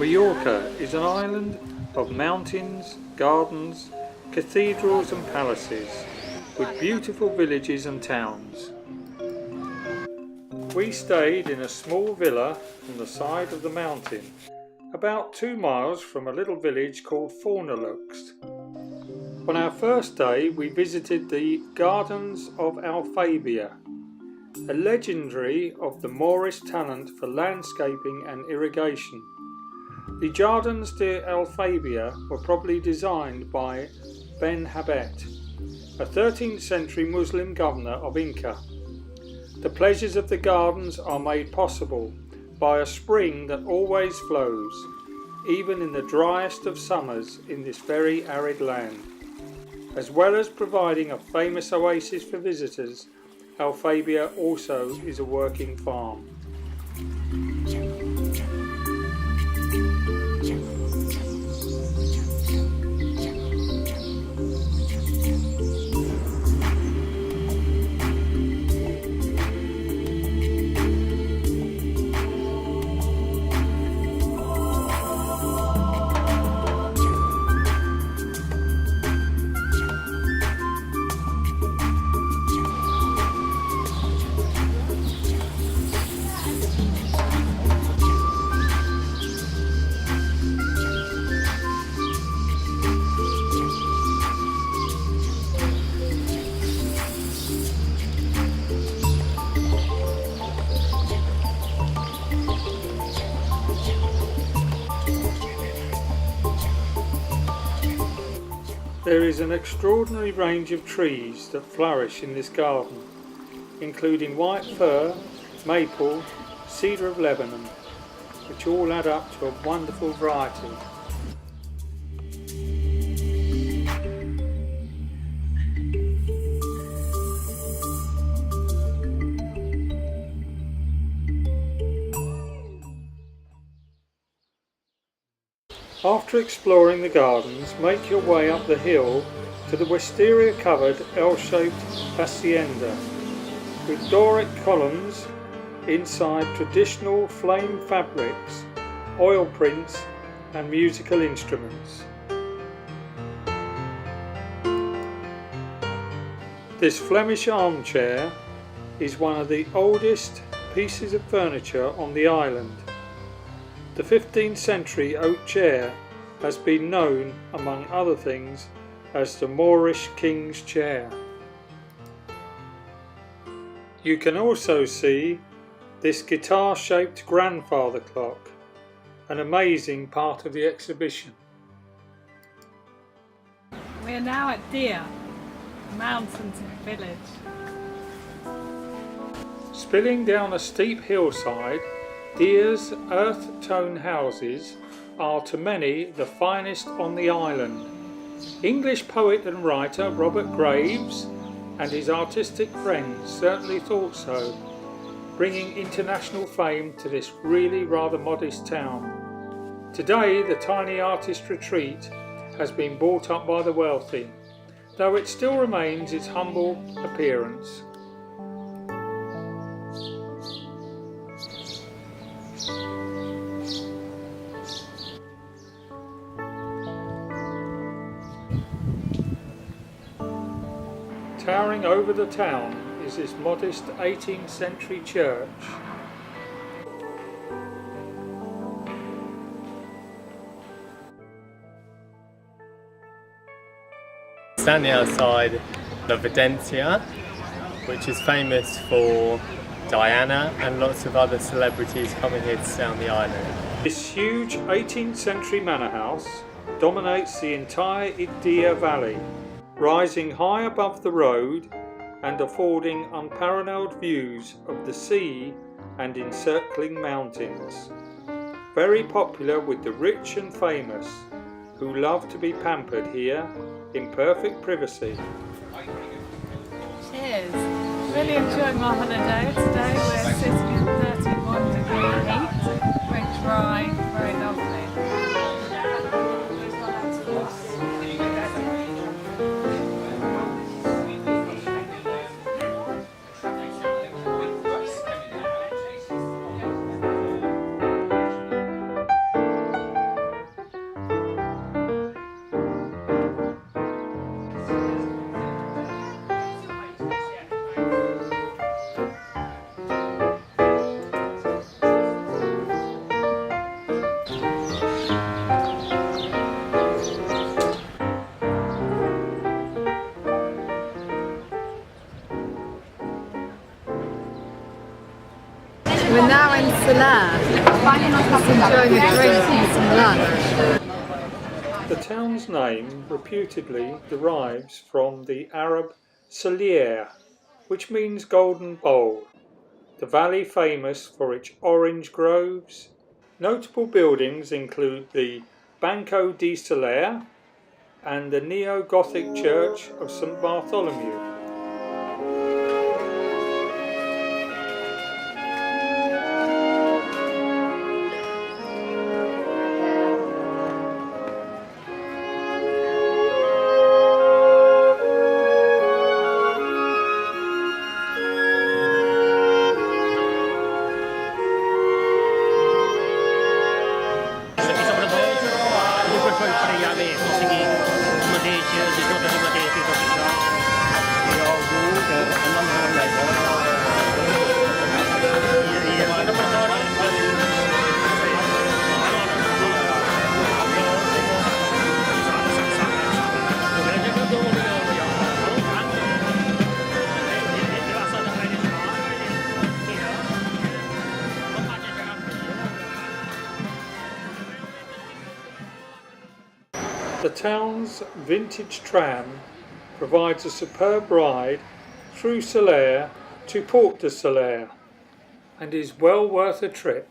Mallorca is an island of mountains, gardens, cathedrals and palaces, with beautiful villages and towns. We stayed in a small villa on the side of the mountain, about 2 miles from a little village called Fornalux. On our first day we visited the Gardens of Alfabia, a legendary of the Moorish talent for landscaping and irrigation. The Jardins de Alfabia were probably designed by Ben Habet, a 13th century Muslim governor of Inca. The pleasures of the gardens are made possible by a spring that always flows, even in the driest of summers in this very arid land. As well as providing a famous oasis for visitors, Alfabia also is a working farm. There is an extraordinary range of trees that flourish in this garden, including white fir, maple, cedar of Lebanon, which all add up to a wonderful variety. After exploring the gardens, make your way up the hill to the wisteria-covered L-shaped hacienda, with Doric columns inside, traditional flame fabrics, oil prints and musical instruments. This Flemish armchair is one of the oldest pieces of furniture on the island. The 15th century oak chair has been known, among other things, as the Moorish King's Chair. You can also see this guitar-shaped grandfather clock, an amazing part of the exhibition. We are now at Deia, a mountain village. Spilling down a steep hillside, Deia's earth-tone houses are to many the finest on the island. English poet and writer Robert Graves and his artistic friends certainly thought so, bringing international fame to this really rather modest town. Today the tiny artist retreat has been bought up by the wealthy, though it still remains its humble appearance. Towering over the town is this modest 18th century church. Standing outside the Vedencia, which is famous for Diana and lots of other celebrities coming here to stay on the island. This huge 18th century manor house dominates the entire Deia Valley, rising high above the road and affording unparalleled views of the sea and encircling mountains. Very popular with the rich and famous, who love to be pampered here in perfect privacy. Cheers! Really enjoying our holiday. Today we're sitting in 31-degree heat. We're dry, very lovely. Soler. Just enjoying the drinks and some lunch. The town's name reputedly derives from the Arab Salier, which means golden bowl. The valley famous for its orange groves. Notable buildings include the Banco de Soler and the neo-Gothic church of St Bartholomew. The town's vintage tram provides a superb ride through Soler to Port de Soler and is well worth a trip.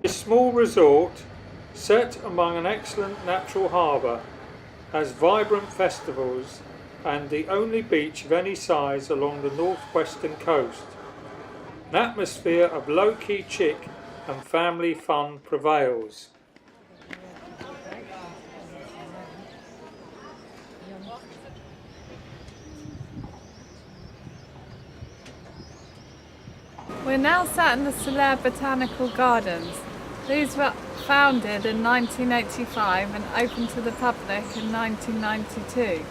This small resort, set among an excellent natural harbour, has vibrant festivals and the only beach of any size along the northwestern coast. An atmosphere of low-key chic and family fun prevails. We're now sat in the Soler Botanical Gardens. These were founded in 1985 and opened to the public in 1992.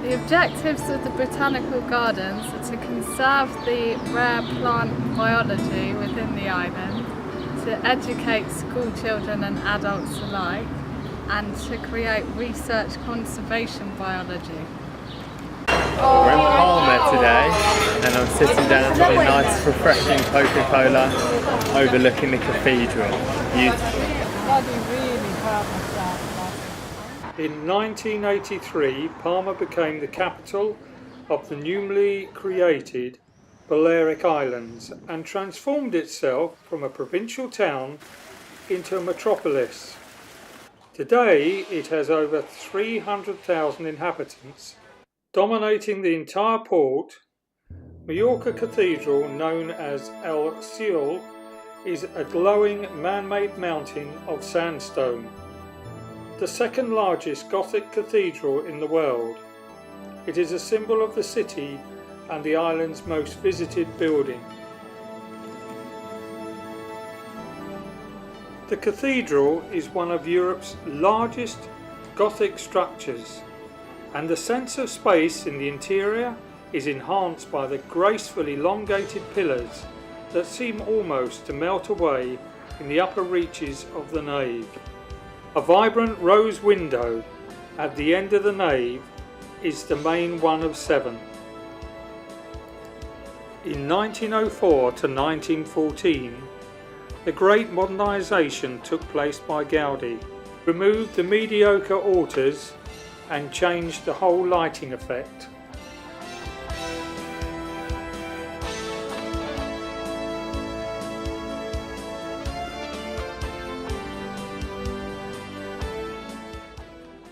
The objectives of the Botanical Gardens are to conserve the rare plant biology within the island, to educate school children and adults alike, and to create research conservation biology. We're in Palma today and I'm sitting down with a nice refreshing Coca-Cola overlooking the cathedral. Beautiful. In 1983, Palma became the capital of the newly created Balearic Islands and transformed itself from a provincial town into a metropolis. Today it has over 300,000 inhabitants. Dominating the entire port, Mallorca Cathedral, known as El Ciel, is a glowing man-made mountain of sandstone. the second largest Gothic cathedral in the world. It is a symbol of the city and the island's most visited building. The cathedral is one of Europe's largest Gothic structures, and the sense of space in the interior is enhanced by the graceful elongated pillars that seem almost to melt away in the upper reaches of the nave. A vibrant rose window at the end of the nave is the main one of 7. In 1904 to 1914, the great modernisation took place by Gaudi, removed the mediocre altars and changed the whole lighting effect.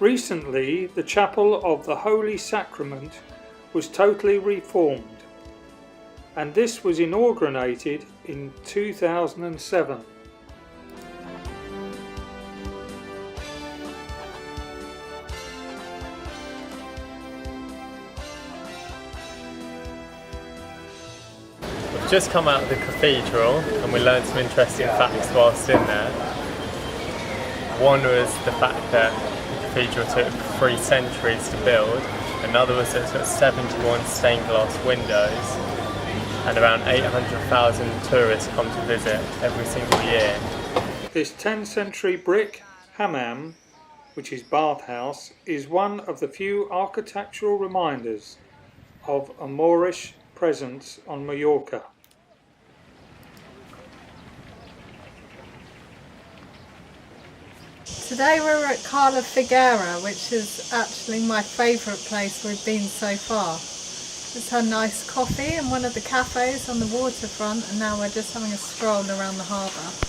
Recently, the Chapel of the Holy Sacrament was totally reformed, and this was inaugurated in 2007. We've just come out of the cathedral and we learned some interesting facts whilst in there. One was the fact that the cathedral took 3 centuries to build. Another was that it's got 71 stained glass windows, and around 800,000 tourists come to visit every single year. This 10th century brick hammam, which is bathhouse, is one of the few architectural reminders of a Moorish presence on Mallorca. Today we're at Cala Figuera, which is actually my favourite place we've been so far. Just had nice coffee in one of the cafes on the waterfront, and now we're just having a stroll around the harbour.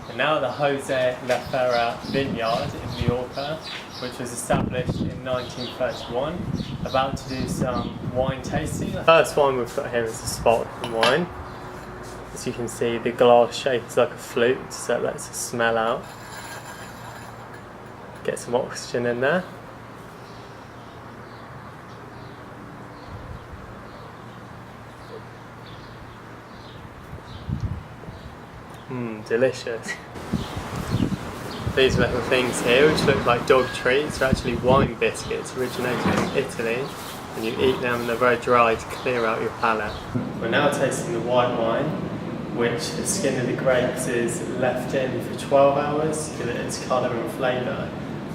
And now the Jose La Ferra vineyard in Mallorca, which was established in 1931, about to do some wine tasting. The first wine we've got here is a sparkling wine. As you can see, the glass shape is like a flute, so it lets us smell out. Get some oxygen in there. Delicious. These little things here, which look like dog treats, are actually wine biscuits originated in Italy, and you eat them and they're very dry to clear out your palate. We're now tasting the white wine, which the skin of the grapes is left in for 12 hours to give it its colour and flavour,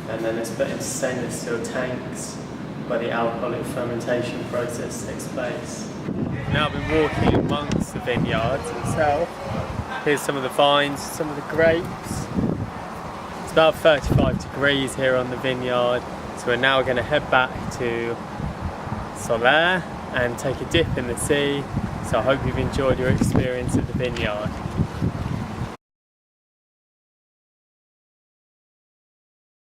and then it's put into stainless steel tanks where the alcoholic fermentation process takes place. Now I've been walking amongst the vineyards itself. Here's some of the vines, some of the grapes. It's about 35 degrees here on the vineyard, so we're now going to head back to Soler and take a dip in the sea. So I hope you've enjoyed your experience at the vineyard.